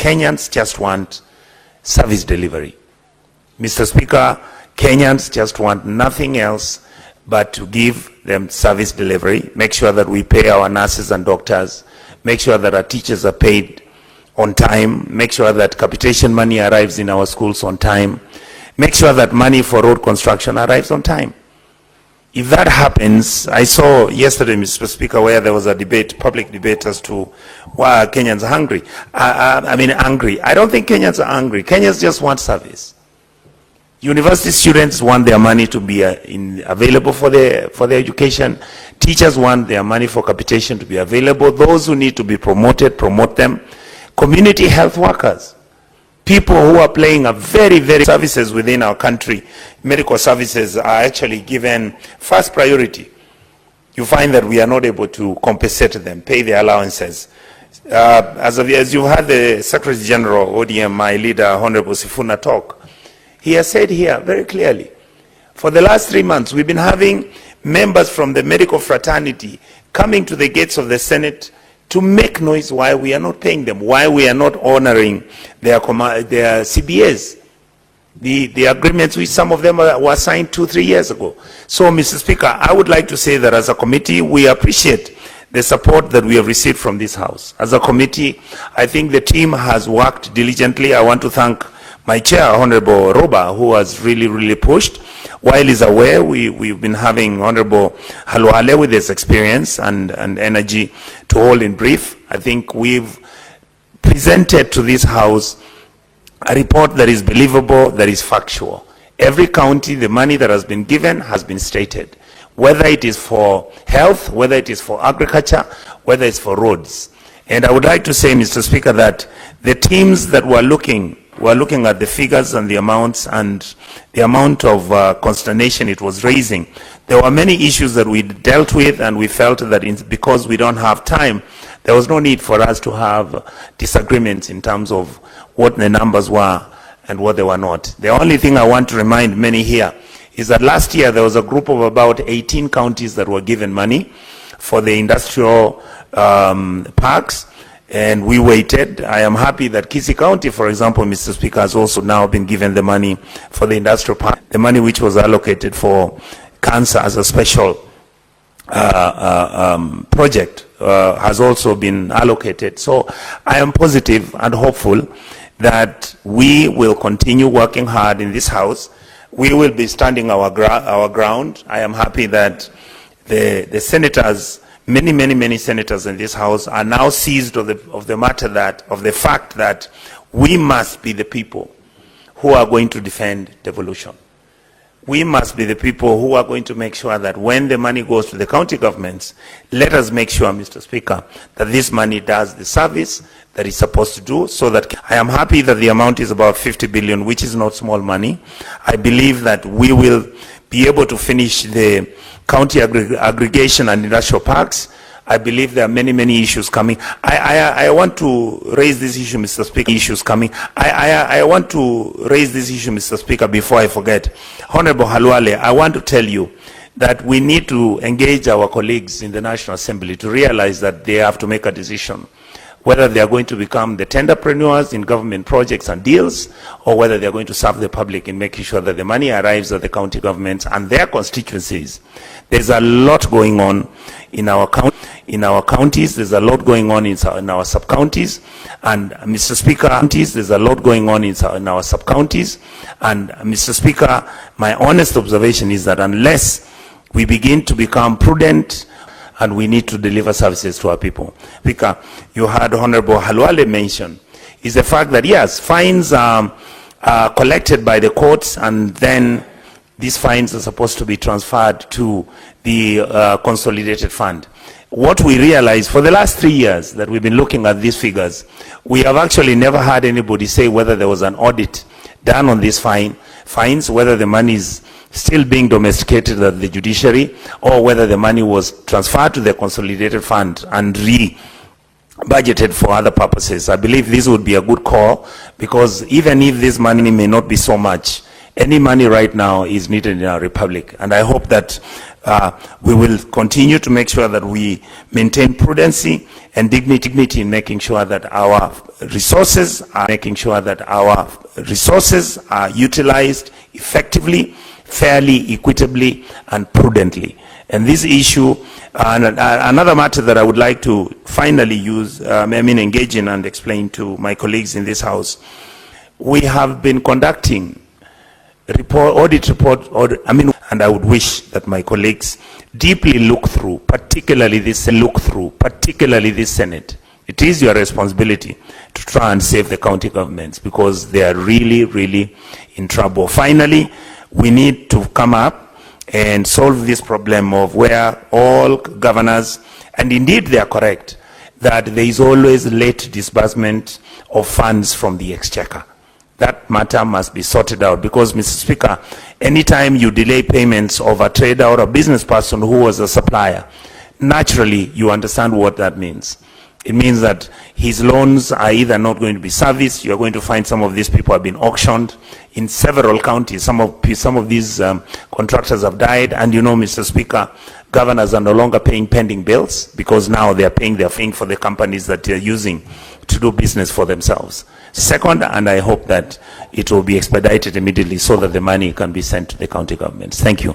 Kenyans just want service delivery. Mr. Speaker, Kenyans just want nothing else but to give them service delivery, make sure that we pay our nurses and doctors, make sure that our teachers are paid on time, make sure that capitation money arrives in our schools on time, make sure that money for road construction arrives on time. If that happens, I saw yesterday, Mr. Speaker, where there was a debate, public debate as to why Kenyans are hungry. Angry. I don't think Kenyans are angry. Kenyans just want service. University students want their money to be available for their education. Teachers want their money for capitation to be available. Those who need to be promoted, promote them. Community health workers, people who are playing a very, very services within our country, medical services are actually given first priority. You find that we are not able to compensate them, pay their allowances. As you had the Secretary General, ODM, my leader, Honorable Sifuna, talk, he has said here very clearly, for the last 3 months, we've been having members from the medical fraternity coming to the gates of the Senate to make noise why we are not paying them, why we are not honoring their CBAs. The agreements which some of them were signed 2-3 years ago. So, Mr. Speaker, I would like to say that as a committee, we appreciate the support that we have received from this House. As a committee, I think the team has worked diligently. I want to thank my chair, Honorable Roba, who has really pushed. While he's aware, we've been having Honorable Halwale with his experience and energy to hold in brief. I think we've presented to this House a report that is believable, that is factual. Every county, the money that has been given has been stated, whether it is for health, whether it is for agriculture, whether it's for roads. And I would like to say, Mr. Speaker, that the teams that were looking at the figures and the amounts and the amount of consternation it was raising. There were many issues that we dealt with, and we felt that because we don't have time, there was no need for us to have disagreements in terms of what the numbers were and what they were not. The only thing I want to remind many here is that last year there was a group of about 18 counties that were given money for the industrial parks. And we waited. I am happy that Kisii County, for example, Mr. Speaker, has also now been given the money for the industrial park. The money which was allocated for cancer as a special project has also been allocated. So I am positive and hopeful that we will continue working hard in this House. We will be standing our ground. I am happy that the senators, many senators in this House are now seized of the fact that we must be the people who are going to defend devolution. We must be the people who are going to make sure that when the money goes to the county governments, let us make sure, Mr. Speaker, that this money does the service that it's supposed to do. So that I am happy that the amount is about 50 billion, which is not small money. I believe that we will be able to finish the county aggregation and industrial parks. I believe there are many issues coming. I want to raise this issue, Mr. Speaker. I want to raise this issue, Mr. Speaker, before I forget. Honorable Halwale, I want to tell you that we need to engage our colleagues in the National Assembly to realize that they have to make a decision whether they are going to become the tenderpreneurs in government projects and deals, or whether they are going to serve the public in making sure that the money arrives at the county governments and their constituencies. There's a lot going on in our counties. There's a lot going on in our sub-counties. And Mr. Speaker, there's a lot going on in our sub-counties. And Mr. Speaker, my honest observation is that unless we begin to become prudent, and we need to deliver services to our people. Speaker, you had Honorable Halwale mention, is the fact that yes, fines are collected by the courts, and then these fines are supposed to be transferred to the consolidated fund. What we realize for the last 3 years that we've been looking at these figures, we have actually never had anybody say whether there was an audit done on these fines, whether the money is still being domesticated at the judiciary, or whether the money was transferred to the consolidated fund and budgeted for other purposes. I believe this would be a good call, because even if this money may not be so much, any money right now is needed in our republic. And I hope that we will continue to make sure that we maintain prudency and dignity in making sure that our resources are utilized effectively, fairly, equitably, and prudently. And this issue, another matter that I would like to finally engage in and explain to my colleagues in this House, we have been conducting audit report, and I would wish that my colleagues deeply look through, particularly this Senate. It is your responsibility to try and save the county governments, because they are really, really in trouble. Finally, we need to come up and solve this problem of where all governors, and indeed they are correct, that there is always late disbursement of funds from the exchequer. That matter must be sorted out, because, Mr. Speaker, anytime you delay payments of a trader or a business person who was a supplier, naturally you understand what that means. It means that his loans are either not going to be serviced. You're going to find some of these people have been auctioned in several counties. Some of these contractors have died, and Mr. Speaker, governors are no longer paying pending bills, because now they're paying for the companies that they're using to do business for themselves. Second, and I hope that it will be expedited immediately so that the money can be sent to the county governments. Thank you.